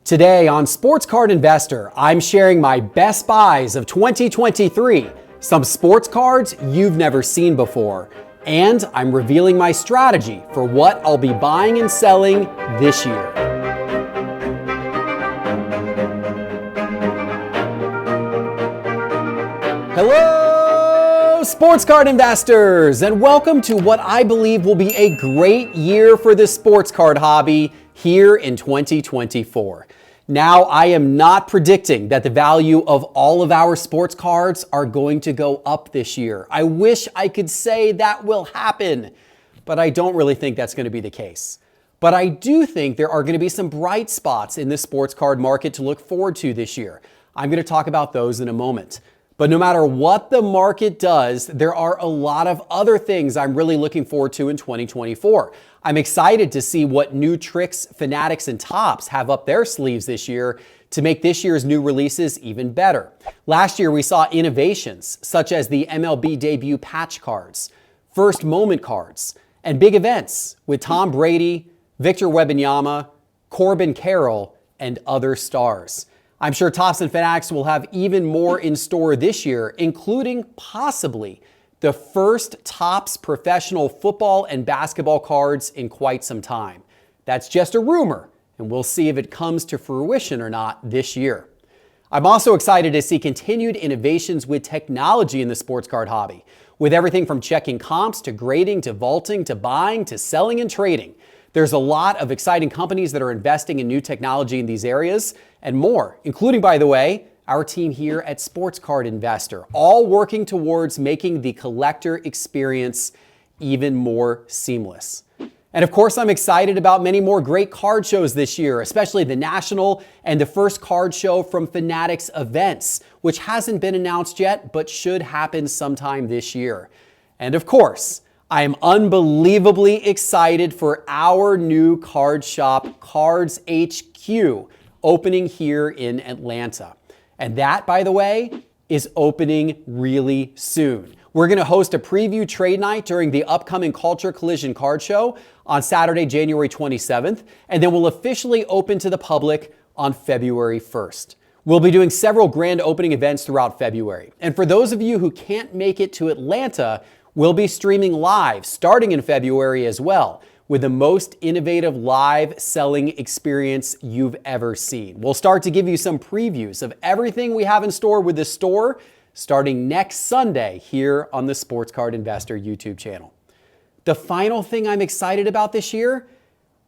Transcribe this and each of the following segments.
Today on Sports Card Investor, I'm sharing my best buys of 2023, some sports cards you've never seen before, and I'm revealing my strategy for what I'll be buying and selling this year. Hello, sports card investors, and welcome to what I believe will be a great year for the sports card hobby here in 2024. Now, I am not predicting that the value of all of our sports cards are going to go up this year. I wish I could say that will happen, but I don't really think that's going to be the case. But I do think there are going to be some bright spots in the sports card market to look forward to this year. I'm going to talk about those in a moment. But no matter what the market does, there are a lot of other things I'm really looking forward to in 2024. I'm excited to see what new tricks Fanatics and Topps have up their sleeves this year to make this year's new releases even better. Last year, we saw innovations such as the MLB debut patch cards, first moment cards, and big events with Tom Brady, Victor Wembanyama, Corbin Carroll, and other stars. I'm sure Topps and Fanatics will have even more in store this year, including possibly the first Topps professional football and basketball cards in quite some time. That's just a rumor, and we'll see if it comes to fruition or not this year. I'm also excited to see continued innovations with technology in the sports card hobby, with everything from checking comps to grading to vaulting to buying to selling and trading. There's a lot of exciting companies that are investing in new technology in these areas and more, including, by the way, our team here at Sports Card Investor, all working towards making the collector experience even more seamless. And of course, I'm excited about many more great card shows this year, especially the National and the first card show from Fanatics Events, which hasn't been announced yet, but should happen sometime this year. And of course, I am unbelievably excited for our new card shop, Cards HQ, opening here in Atlanta. And that, by the way, is opening really soon. We're going to host a preview trade night during the upcoming Culture Collision card show on Saturday, January 27th, and then we'll officially open to the public on February 1st. We'll be doing several grand opening events throughout February. And for those of you who can't make it to Atlanta, we'll be streaming live starting in February as well, with the most innovative live selling experience you've ever seen. We'll start to give you some previews of everything we have in store with the store starting next Sunday here on the Sports Card Investor YouTube channel. The final thing I'm excited about this year,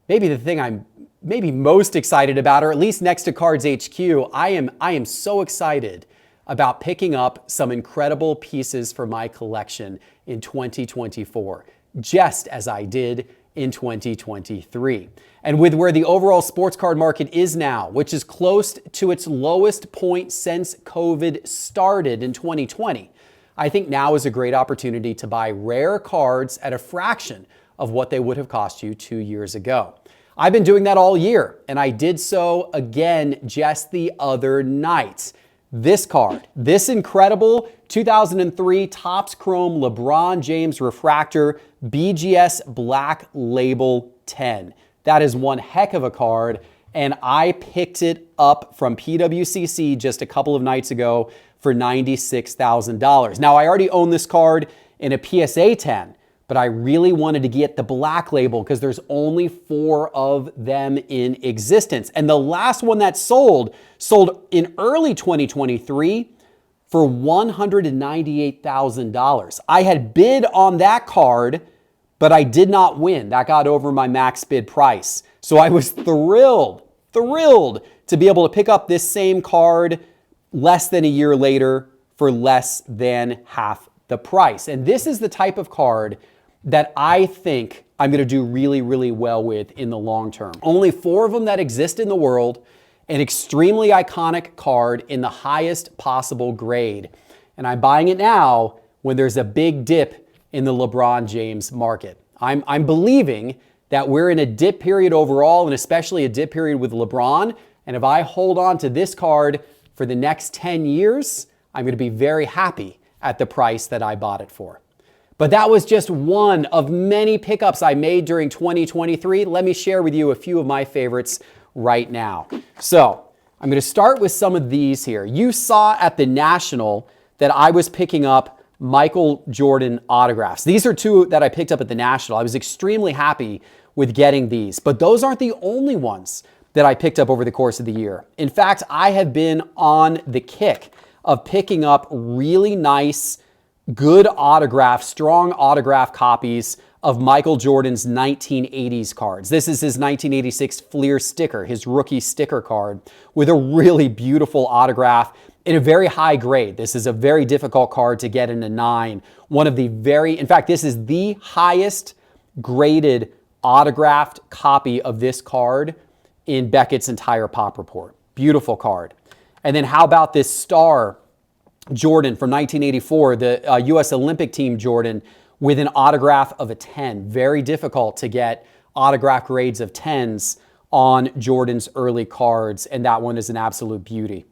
maybe the thing I'm most excited about, or at least next to Cards HQ, I am so excited about picking up some incredible pieces for my collection in 2024, just as I did in 2023. And with where the overall sports card market is now, which is close to its lowest point since COVID started in 2020, I think now is a great opportunity to buy rare cards at a fraction of what they would have cost you 2 years ago. I've been doing that all year, and I did so again just the other night. This card, this incredible 2003 Topps Chrome LeBron James Refractor BGS Black Label 10. That is one heck of a card, and I picked it up from PWCC just a couple of nights ago for $96,000. Now, I already own this card in a PSA 10, but I really wanted to get the black label because there's only 4 of them in existence. And the last one that sold in early 2023 for $198,000. I had bid on that card, but I did not win. That got over my max bid price. So I was thrilled to be able to pick up this same card less than a year later for less than half the price. And this is the type of card that I think I'm going to do really, really well with in the long term. Only 4 of them that exist in the world, an extremely iconic card in the highest possible grade. And I'm buying it now when there's a big dip in the LeBron James market. I'm believing that we're in a dip period overall, and especially a dip period with LeBron. And if I hold on to this card for the next 10 years, I'm going to be very happy at the price that I bought it for. But that was just one of many pickups I made during 2023. Let me share with you a few of my favorites right now. So I'm going to start with some of these here. You saw at the National that I was picking up Michael Jordan autographs. These are two that I picked up at the National. I was extremely happy with getting these, but those aren't the only ones that I picked up over the course of the year. In fact, I have been on the kick of picking up really nice, good autograph, strong autograph copies of Michael Jordan's 1980s cards. This is his 1986 Fleer sticker, his rookie sticker card, with a really beautiful autograph in a very high grade. This is a very difficult card to get in a 9. In fact, this is the highest graded autographed copy of this card in Beckett's entire Pop Report. Beautiful card. And then how about this star Jordan from 1984, the U.S. Olympic team Jordan, with an autograph of a 10. Very difficult to get autograph grades of 10s on Jordan's early cards, and that one is an absolute beauty.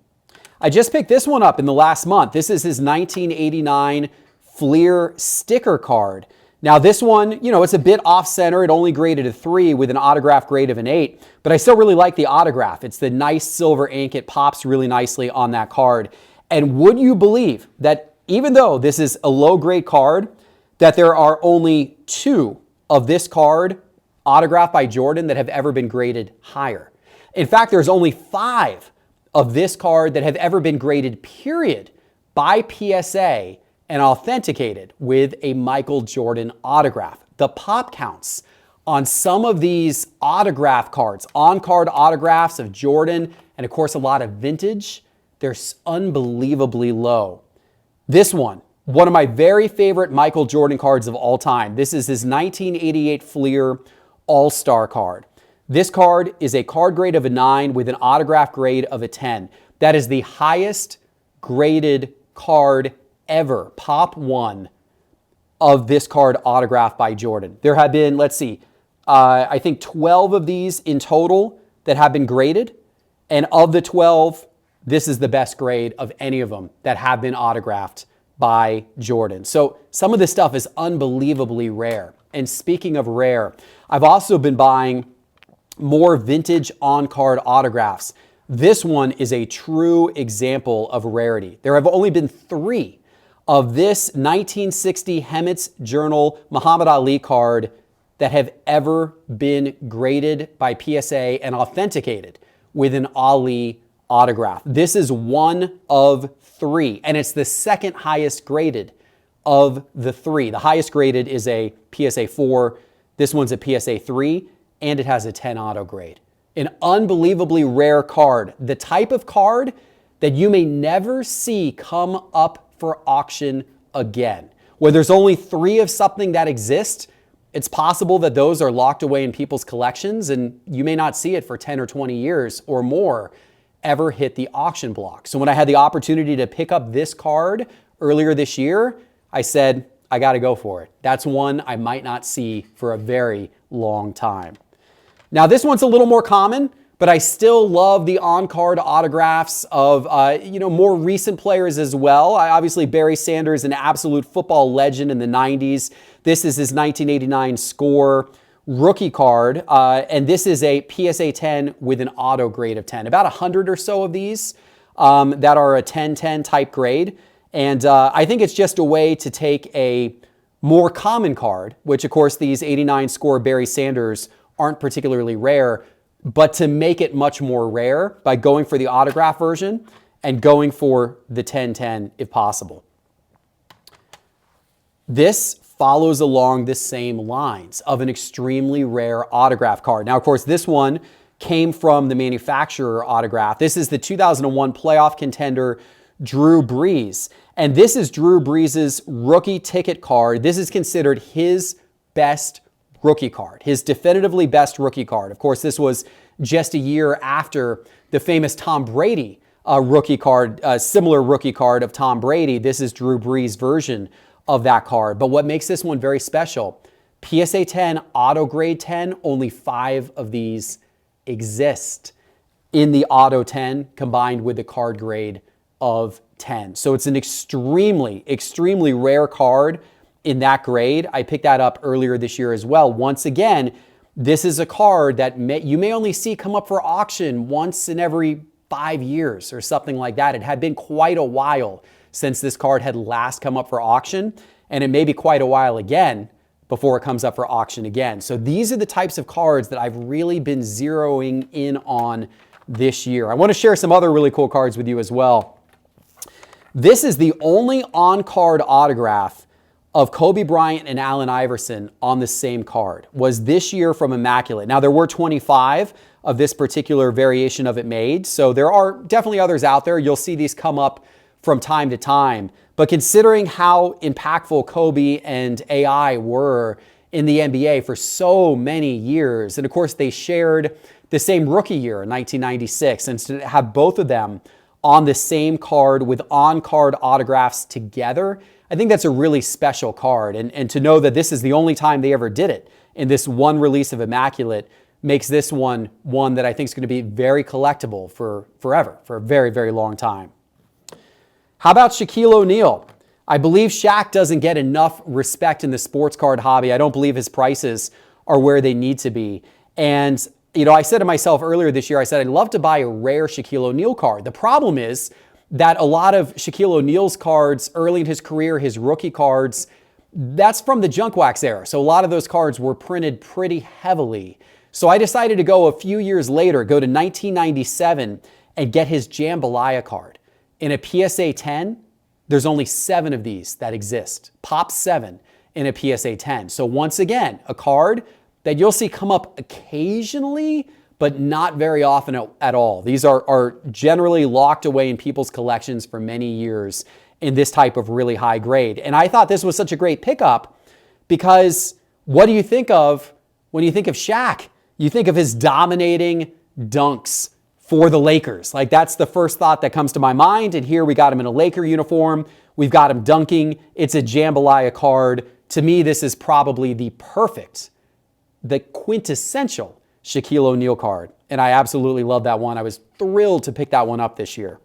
I just picked this one up in the last month. This is his 1989 Fleer sticker card. Now this one, it's a bit off-center. It only graded a 3 with an autograph grade of an 8, but I still really like the autograph. It's the nice silver ink. It pops really nicely on that card. And would you believe that even though this is a low-grade card, that there are only 2 of this card autographed by Jordan that have ever been graded higher? In fact, there's only 5 of this card that have ever been graded, period, by PSA and authenticated with a Michael Jordan autograph. The pop counts on some of these autograph cards, on-card autographs of Jordan, and of course a lot of vintage, they're unbelievably low. This one of my very favorite Michael Jordan cards of all time. This is his 1988 Fleer All-Star card. This card is a card grade of a 9 with an autograph grade of a 10. That is the highest graded card ever, Pop 1, of this card autographed by Jordan. There have been, I think 12 of these in total that have been graded. And of the 12, this is the best grade of any of them that have been autographed by Jordan. So some of this stuff is unbelievably rare. And speaking of rare, I've also been buying more vintage on-card autographs. This one is a true example of rarity. There have only been 3 of this 1960 Hemet's Journal Muhammad Ali card that have ever been graded by PSA and authenticated with an Ali autograph. This is one of 3, and it's the second highest graded of the 3. The highest graded is a PSA 4. This one's a PSA 3, and it has a 10 auto grade. An unbelievably rare card. The type of card that you may never see come up for auction again. Where there's only 3 of something that exists, it's possible that those are locked away in people's collections, and you may not see it for 10 or 20 years or more ever hit the auction block. So when I had the opportunity to pick up this card earlier this year, I said, I got to go for it. That's one I might not see for a very long time. Now this one's a little more common, but I still love the on-card autographs of more recent players as well. Obviously, Barry Sanders, an absolute football legend in the 90s. This is his 1989 Score rookie card, and this is a PSA 10 with an auto grade of 10. About 100 or so of these that are a 10-10 type grade. And I think it's just a way to take a more common card, which of course these 89 Score Barry Sanders aren't particularly rare, but to make it much more rare by going for the autograph version and going for the 10-10 if possible. This follows along the same lines of an extremely rare autograph card. Now, of course, this one came from the manufacturer autograph. This is the 2001 playoff contender, Drew Brees. And this is Drew Brees' rookie ticket card. This is considered his best rookie card, his definitively best rookie card. Of course, this was just a year after the famous Tom Brady rookie card, similar rookie card of Tom Brady. This is Drew Brees' version of that card. But what makes this one very special, PSA 10, auto grade 10, only 5 of these exist in the auto 10 combined with the card grade of 10. So it's an extremely, extremely rare card in that grade. I picked that up earlier this year as well. Once again, This is a card that you may only see come up for auction once in every 5 years or something like that. It had been quite a while since this card had last come up for auction, and it may be quite a while again before it comes up for auction again. So these are the types of cards that I've really been zeroing in on this year. I want to share some other really cool cards with you as well. This is the only on-card autograph of Kobe Bryant and Allen Iverson on the same card. Was this year from Immaculate. Now, there were 25 of this particular variation of it made, so there are definitely others out there. You'll see these come up from time to time. But considering how impactful Kobe and AI were in the NBA for so many years, and of course they shared the same rookie year in 1996, and to have both of them on the same card with on-card autographs together, I think that's a really special card. And to know that this is the only time they ever did it in this one release of Immaculate makes this one that I think is going to be very collectible for forever, for a very, very long time. How about Shaquille O'Neal? I believe Shaq doesn't get enough respect in the sports card hobby. I don't believe his prices are where they need to be. And, you know, I said to myself earlier this year, I said, I'd love to buy a rare Shaquille O'Neal card. The problem is that a lot of Shaquille O'Neal's cards early in his career, his rookie cards, that's from the junk wax era. So a lot of those cards were printed pretty heavily. So I decided to go a few years later, go to 1997 and get his Jambalaya card. In a PSA 10, there's only 7 of these that exist. Pop 7 in a PSA 10. So once again, a card that you'll see come up occasionally, but not very often at all. These are generally locked away in people's collections for many years in this type of really high grade. And I thought this was such a great pickup because what do you think of when you think of Shaq? You think of his dominating dunks for the Lakers. Like, that's the first thought that comes to my mind. And here we got him in a Laker uniform. We've got him dunking. It's a Jambalaya card. To me, this is probably the quintessential Shaquille O'Neal card. And I absolutely love that one. I was thrilled to pick that one up this year.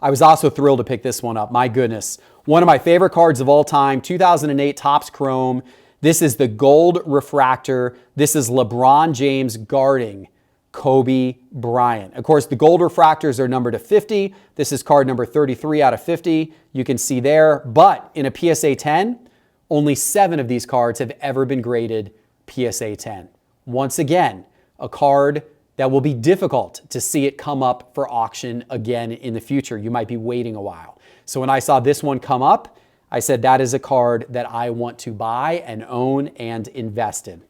I was also thrilled to pick this one up. My goodness. One of my favorite cards of all time, 2008 Topps Chrome. This is the gold refractor. This is LeBron James guarding Kobe Bryant. Of course, the gold refractors are numbered to 50. This is card number 33 out of 50. You can see there. But in a PSA 10, only 7 of these cards have ever been graded PSA 10. Once again, a card that will be difficult to see it come up for auction again in the future. You might be waiting a while. So when I saw this one come up, I said that is a card that I want to buy and own and invest in.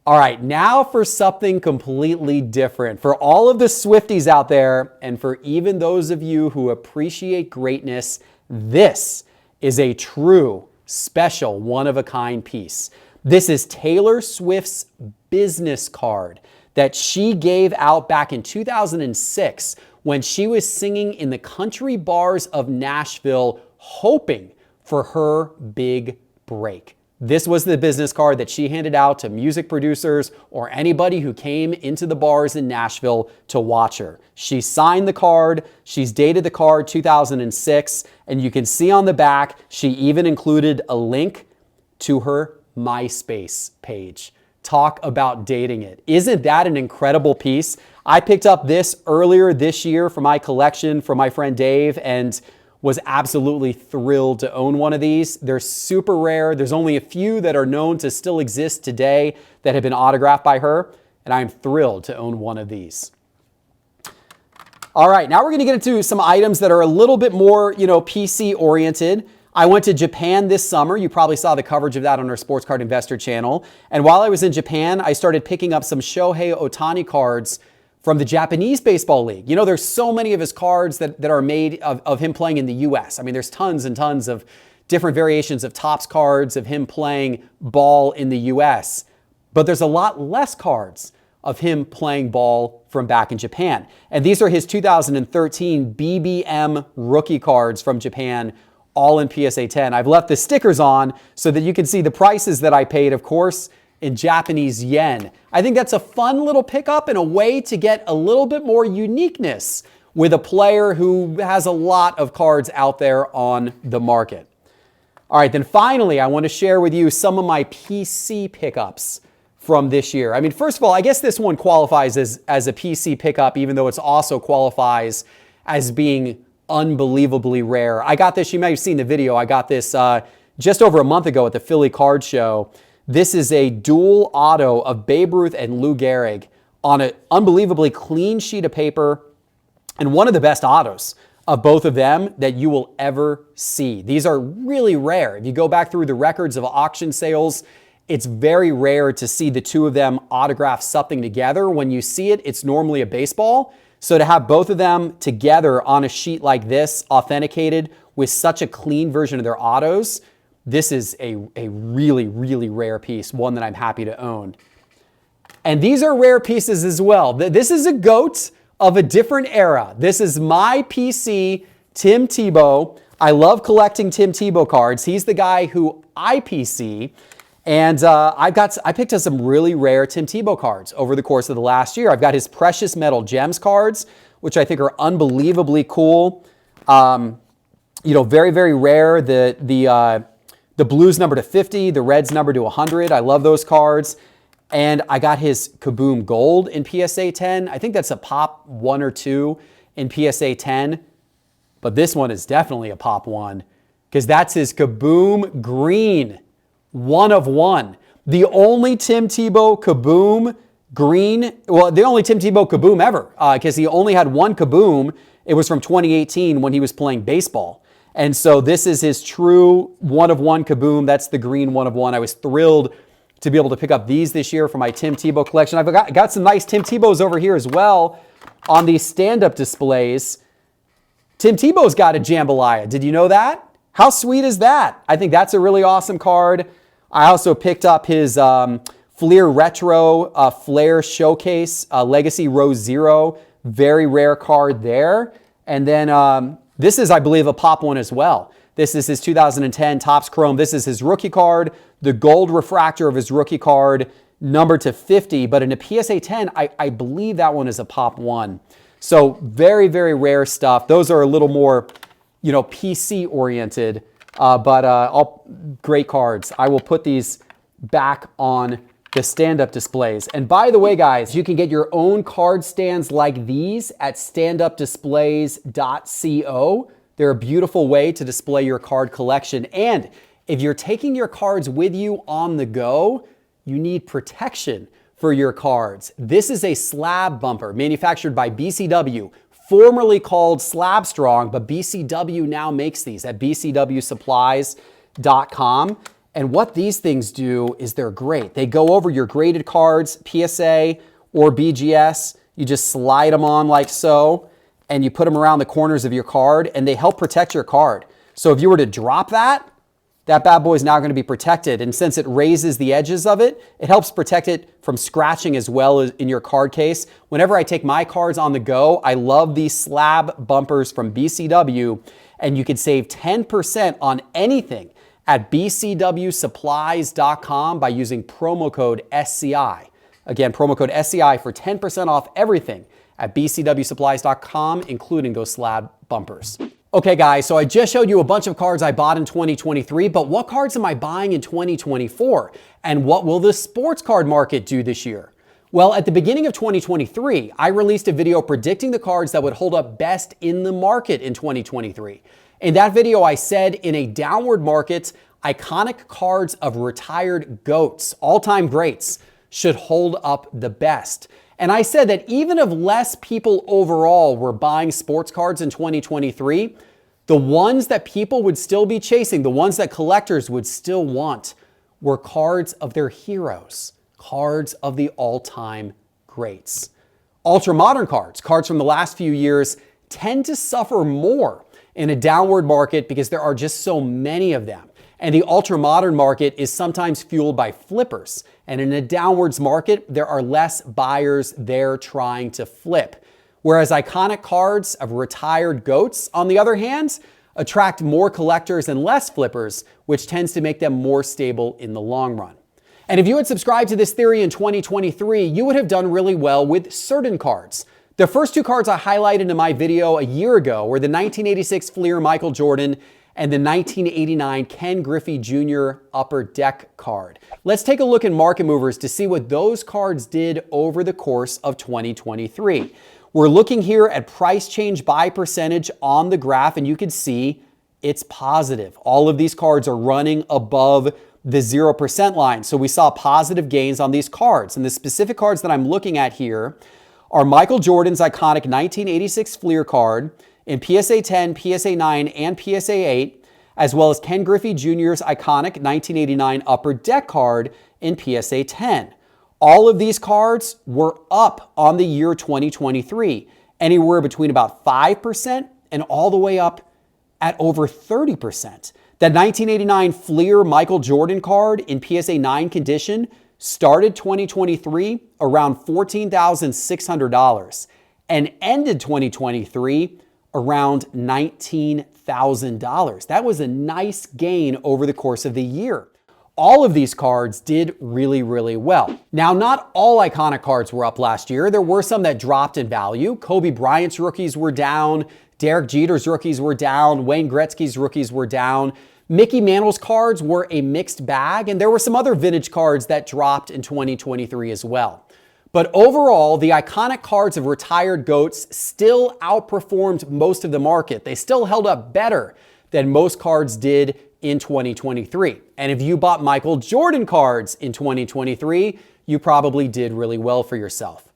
All right, now for something completely different. For all of the Swifties out there, and for even those of you who appreciate greatness, this is a true, special, one-of-a-kind piece. This is Taylor Swift's business card that she gave out back in 2006 when she was singing in the country bars of Nashville, hoping for her big break. This was the business card that she handed out to music producers or anybody who came into the bars in Nashville to watch her. She signed the card. She's dated the card 2006. And you can see on the back, she even included a link to her MySpace page. Talk about dating it. Isn't that an incredible piece? I picked up this earlier this year for my collection from my friend Dave and was absolutely thrilled to own one of these. They're super rare. There's only a few that are known to still exist today that have been autographed by her, and I'm thrilled to own one of these. All right, now we're gonna get into some items that are a little bit more, PC oriented. I went to Japan this summer. You probably saw the coverage of that on our Sports Card Investor channel. And while I was in Japan, I started picking up some Shohei Otani cards from the Japanese Baseball League. There's so many of his cards that are made of him playing in the US. I mean, there's tons and tons of different variations of Topps cards of him playing ball in the US. But there's a lot less cards of him playing ball from back in Japan. And these are his 2013 BBM rookie cards from Japan, all in PSA 10. I've left the stickers on so that you can see the prices that I paid, of course, in Japanese yen. I think that's a fun little pickup and a way to get a little bit more uniqueness with a player who has a lot of cards out there on the market. All right, then finally, I want to share with you some of my PC pickups from this year. I mean, first of all, I guess this one qualifies as a PC pickup, even though it also qualifies as being unbelievably rare. I got this, you may have seen the video, I got this just over a month ago at the Philly Card Show. This is a dual auto of Babe Ruth and Lou Gehrig on an unbelievably clean sheet of paper, and one of the best autos of both of them that you will ever see. These are really rare. If you go back through the records of auction sales, it's very rare to see the two of them autograph something together. When you see it, it's normally a baseball. So to have both of them together on a sheet like this, authenticated with such a clean version of their autos, this is a really, really rare piece, one that I'm happy to own. And these are rare pieces as well. This is a GOAT of a different era. This is my PC, Tim Tebow. I love collecting Tim Tebow cards. He's the guy who I PC. And I picked up some really rare Tim Tebow cards over the course of the last year. I've got his Precious Metal Gems cards, which I think are unbelievably cool. You know, very, very rare. The blues number to 50, the reds number to 100. I love those cards. And I got his Kaboom Gold in PSA 10. I think that's a pop 1 or 2 in PSA 10. But this one is definitely a pop 1 because that's his Kaboom Green, 1 of 1. The only Tim Tebow Kaboom Green, well, the only Tim Tebow Kaboom ever because he only had one Kaboom. It was from 2018 when he was playing baseball. And so this is his true 1 of 1 Kaboom. That's the green 1 of 1. I was thrilled to be able to pick up these this year for my Tim Tebow collection. I've got some nice Tim Tebows over here as well on these stand-up displays. Tim Tebow's got a jambalaya. Did you know that? How sweet is that? I think that's a really awesome card. I also picked up his Fleer Retro Flair Showcase Legacy Rose Zero. Very rare card there. And then this is, I believe, a pop 1 as well. This is his 2010 Topps Chrome. This is his rookie card, the gold refractor of his rookie card, number to 50. But in a PSA 10, I believe that one is a pop 1. So very, very rare stuff. Those are a little more, you know, PC oriented, but all great cards. I will put these back on the stand-up displays. And by the way, guys, you can get your own card stands like these at standupdisplays.co. They're a beautiful way to display your card collection. And if you're taking your cards with you on the go, you need protection for your cards. This is a slab bumper manufactured by BCW, formerly called Slab Strong, but BCW now makes these at bcwsupplies.com. And what these things do is they're great. They go over your graded cards, PSA or BGS. You just slide them on like so, and you put them around the corners of your card, and they help protect your card. So if you were to drop that bad boy is now going to be protected. And since it raises the edges of it, it helps protect it from scratching as well as in your card case. Whenever I take my cards on the go, I love these slab bumpers from BCW, and you can save 10% on anything at bcwsupplies.com by using promo code SCI. Again, promo code SCI for 10% off everything at bcwsupplies.com, including those slab bumpers. Okay guys, so I just showed you a bunch of cards I bought in 2023, but what cards am I buying in 2024? And what will the sports card market do this year? Well, at the beginning of 2023, I released a video predicting the cards that would hold up best in the market in 2023. In that video, I said in a downward market, iconic cards of retired GOATs, all-time greats, should hold up the best. And I said that even if less people overall were buying sports cards in 2023, the ones that people would still be chasing, the ones that collectors would still want, were cards of their heroes, cards of the all-time greats. Ultra-modern cards, cards from the last few years, tend to suffer more in a downward market because there are just so many of them. And the ultra-modern market is sometimes fueled by flippers. And in a downwards market, there are less buyers there trying to flip. Whereas iconic cards of retired GOATs, on the other hand, attract more collectors and less flippers, which tends to make them more stable in the long run. And if you had subscribed to this theory in 2023, you would have done really well with certain cards. The first two cards I highlighted in my video a year ago were the 1986 Fleer Michael Jordan and the 1989 Ken Griffey Jr. Upper Deck card. Let's take a look at market movers to see what those cards did over the course of 2023. We're looking here at price change by percentage on the graph, and you can see it's positive. All of these cards are running above the 0% line. So we saw positive gains on these cards. And the specific cards that I'm looking at here are Michael Jordan's iconic 1986 Fleer card in PSA 10, PSA 9, and PSA 8, as well as Ken Griffey Jr.'s iconic 1989 Upper Deck card in PSA 10. All of these cards were up on the year 2023, anywhere between about 5% and all the way up at over 30%. That 1989 Fleer Michael Jordan card in PSA 9 condition started 2023 around $14,600 and ended 2023 around $19,000. That was a nice gain over the course of the year. All of these cards did really, really well. Now, not all iconic cards were up last year. There were some that dropped in value. Kobe Bryant's rookies were down. Derek Jeter's rookies were down. Wayne Gretzky's rookies were down. Mickey Mantle's cards were a mixed bag, and there were some other vintage cards that dropped in 2023 as well. But overall, the iconic cards of retired GOATs still outperformed most of the market. They still held up better than most cards did in 2023. And if you bought Michael Jordan cards in 2023, you probably did really well for yourself.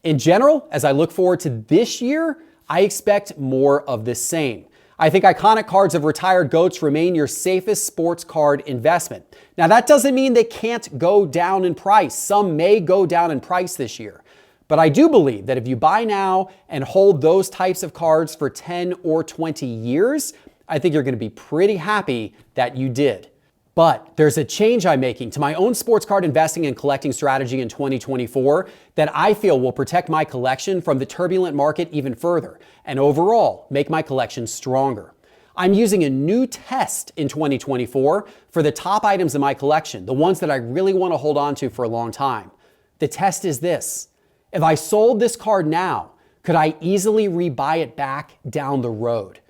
In general, as I look forward to this year, I expect more of the same. I think iconic cards of retired GOATs remain your safest sports card investment. Now, that doesn't mean they can't go down in price. Some may go down in price this year. But I do believe that if you buy now and hold those types of cards for 10 or 20 years, I think you're going to be pretty happy that you did. But there's a change I'm making to my own sports card investing and collecting strategy in 2024 that I feel will protect my collection from the turbulent market even further and overall make my collection stronger. I'm using a new test in 2024 for the top items in my collection, the ones that I really want to hold on to for a long time. The test is this: if I sold this card now, could I easily rebuy it back down the road?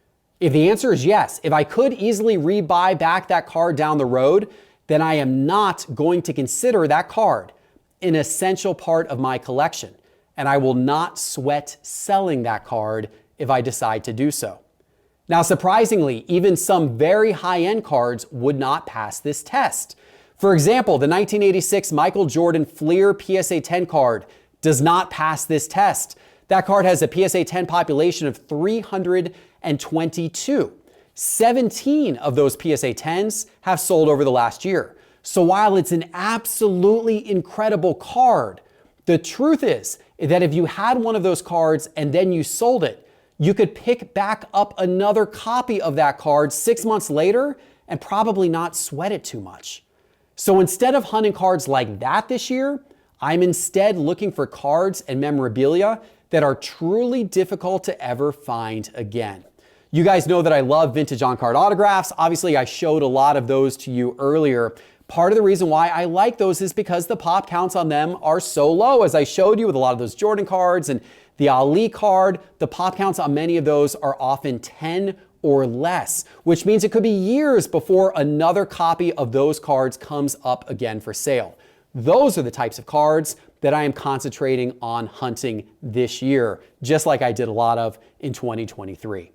If the answer is yes, if I could easily rebuy back that card down the road, then I am not going to consider that card an essential part of my collection, and I will not sweat selling that card if I decide to do so. Now, surprisingly, even some very high-end cards would not pass this test. For example, the 1986 Michael Jordan Fleer PSA 10 card does not pass this test. That card has a PSA 10 population of 322. 17 of those PSA 10s have sold over the last year. So while it's an absolutely incredible card, the truth is that if you had one of those cards and then you sold it, you could pick back up another copy of that card 6 months later and probably not sweat it too much. So instead of hunting cards like that this year, I'm instead looking for cards and memorabilia that are truly difficult to ever find again. You guys know that I love vintage on-card autographs. Obviously, I showed a lot of those to you earlier. Part of the reason why I like those is because the pop counts on them are so low. As I showed you with a lot of those Jordan cards and the Ali card, the pop counts on many of those are often 10 or less, which means it could be years before another copy of those cards comes up again for sale. Those are the types of cards that I am concentrating on hunting this year, just like I did a lot of in 2023.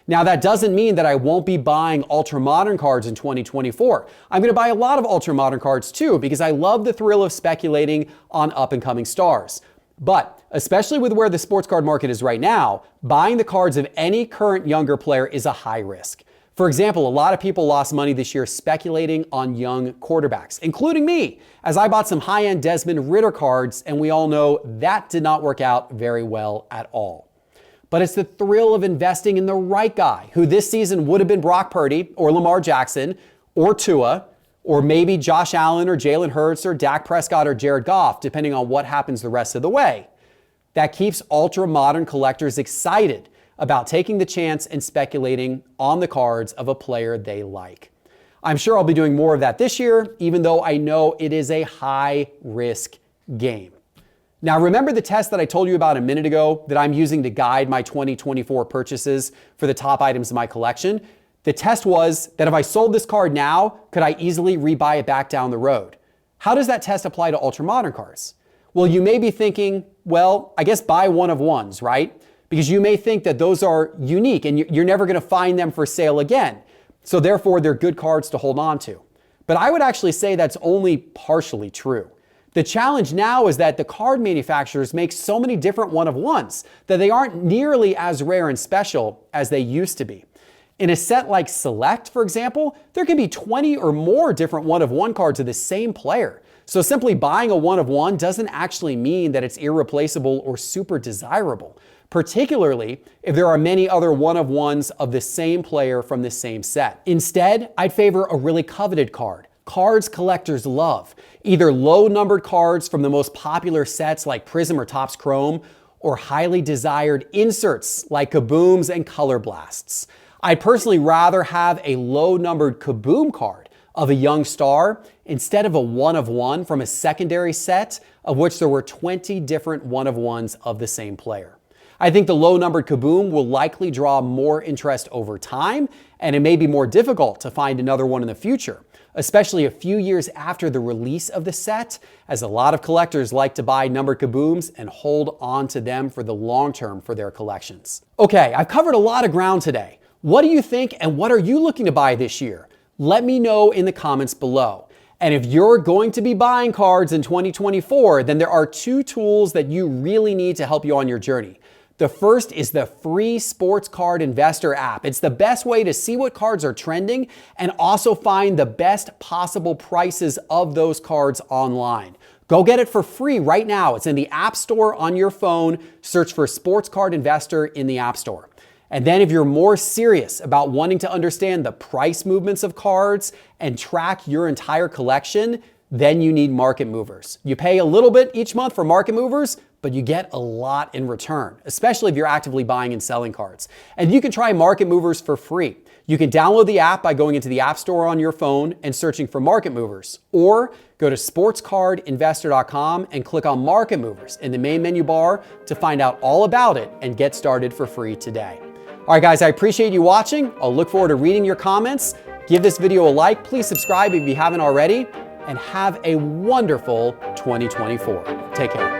Now, that doesn't mean that I won't be buying ultra-modern cards in 2024. I'm going to buy a lot of ultra-modern cards too, because I love the thrill of speculating on up-and-coming stars. But especially with where the sports card market is right now, buying the cards of any current younger player is a high risk. For example, a lot of people lost money this year speculating on young quarterbacks, including me, as I bought some high-end Desmond Ridder cards, and we all know that did not work out very well at all. But it's the thrill of investing in the right guy, who this season would have been Brock Purdy or Lamar Jackson or Tua, or maybe Josh Allen or Jalen Hurts or Dak Prescott or Jared Goff, depending on what happens the rest of the way. That keeps ultra-modern collectors excited about taking the chance and speculating on the cards of a player they like. I'm sure I'll be doing more of that this year, even though I know it is a high-risk game. Now, remember the test that I told you about a minute ago that I'm using to guide my 2024 purchases for the top items in my collection? The test was that if I sold this card now, could I easily rebuy it back down the road? How does that test apply to ultramodern cards? Well, you may be thinking, well, I guess buy one of ones, right? Because you may think that those are unique and you're never going to find them for sale again. So therefore, they're good cards to hold on to. But I would actually say that's only partially true. The challenge now is that the card manufacturers make so many different one-of-ones that they aren't nearly as rare and special as they used to be. In a set like Select, for example, there can be 20 or more different one-of-one cards of the same player. So simply buying a one-of-one doesn't actually mean that it's irreplaceable or super desirable, particularly if there are many other one-of-ones of the same player from the same set. Instead, I'd favor a really coveted card. Cards collectors love, either low-numbered cards from the most popular sets like Prism or Topps Chrome, or highly desired inserts like Kabooms and Color Blasts. I'd personally rather have a low-numbered Kaboom card of a young star instead of a one-of-one from a secondary set of which there were 20 different one-of-ones of the same player. I think the low-numbered Kaboom will likely draw more interest over time, and it may be more difficult to find another one in the future, especially a few years after the release of the set, as a lot of collectors like to buy numbered Kabooms and hold on to them for the long term for their collections. Okay, I've covered a lot of ground today. What do you think, and what are you looking to buy this year? Let me know in the comments below. And if you're going to be buying cards in 2024, then there are two tools that you really need to help you on your journey. The first is the free Sports Card Investor app. It's the best way to see what cards are trending and also find the best possible prices of those cards online. Go get it for free right now. It's in the App Store on your phone. Search for Sports Card Investor in the App Store. And then if you're more serious about wanting to understand the price movements of cards and track your entire collection, then you need Market Movers. You pay a little bit each month for Market Movers, but you get a lot in return, especially if you're actively buying and selling cards. And you can try Market Movers for free. You can download the app by going into the App Store on your phone and searching for Market Movers, or go to sportscardinvestor.com and click on Market Movers in the main menu bar to find out all about it and get started for free today. All right, guys, I appreciate you watching. I'll look forward to reading your comments. Give this video a like. Please subscribe if you haven't already, and have a wonderful 2024. Take care.